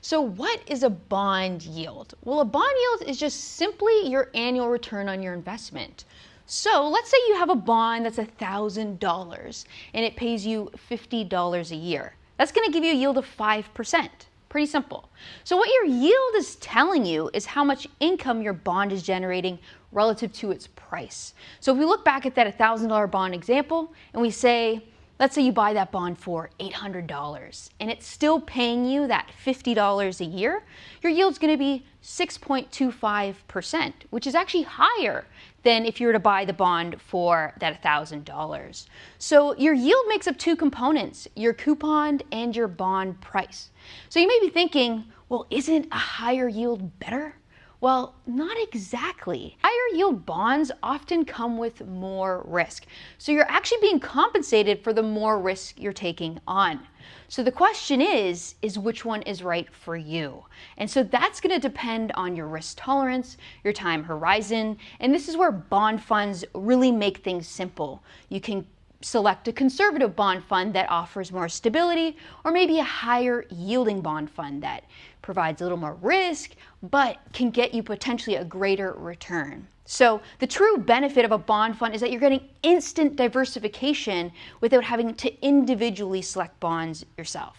So what is a bond yield? Well, a bond yield is just simply your annual return on your investment. So let's say you have a bond that's $1,000 and it pays you $50 a year. That's going to give you a yield of 5%. Pretty simple. So what your yield is telling you is how much income your bond is generating relative to its price. So if we look back at that $1,000 bond example and we say, let's say you buy that bond for $800 and it's still paying you that $50 a year, your yield's going to be 6.25%, which is actually higher than if you were to buy the bond for that $1,000. So your yield makes up two components, your coupon and your bond price. So you may be thinking, well, isn't a higher yield better? Well, not exactly. Higher yield bonds often come with more risk. So you're actually being compensated for the more risk you're taking on. So the question is which one is right for you? And so that's going to depend on your risk tolerance, your time horizon, and this is where bond funds really make things simple. You can select a conservative bond fund that offers more stability, or maybe a higher yielding bond fund that provides a little more risk, but can get you potentially a greater return. So the true benefit of a bond fund is that you're getting instant diversification without having to individually select bonds yourself.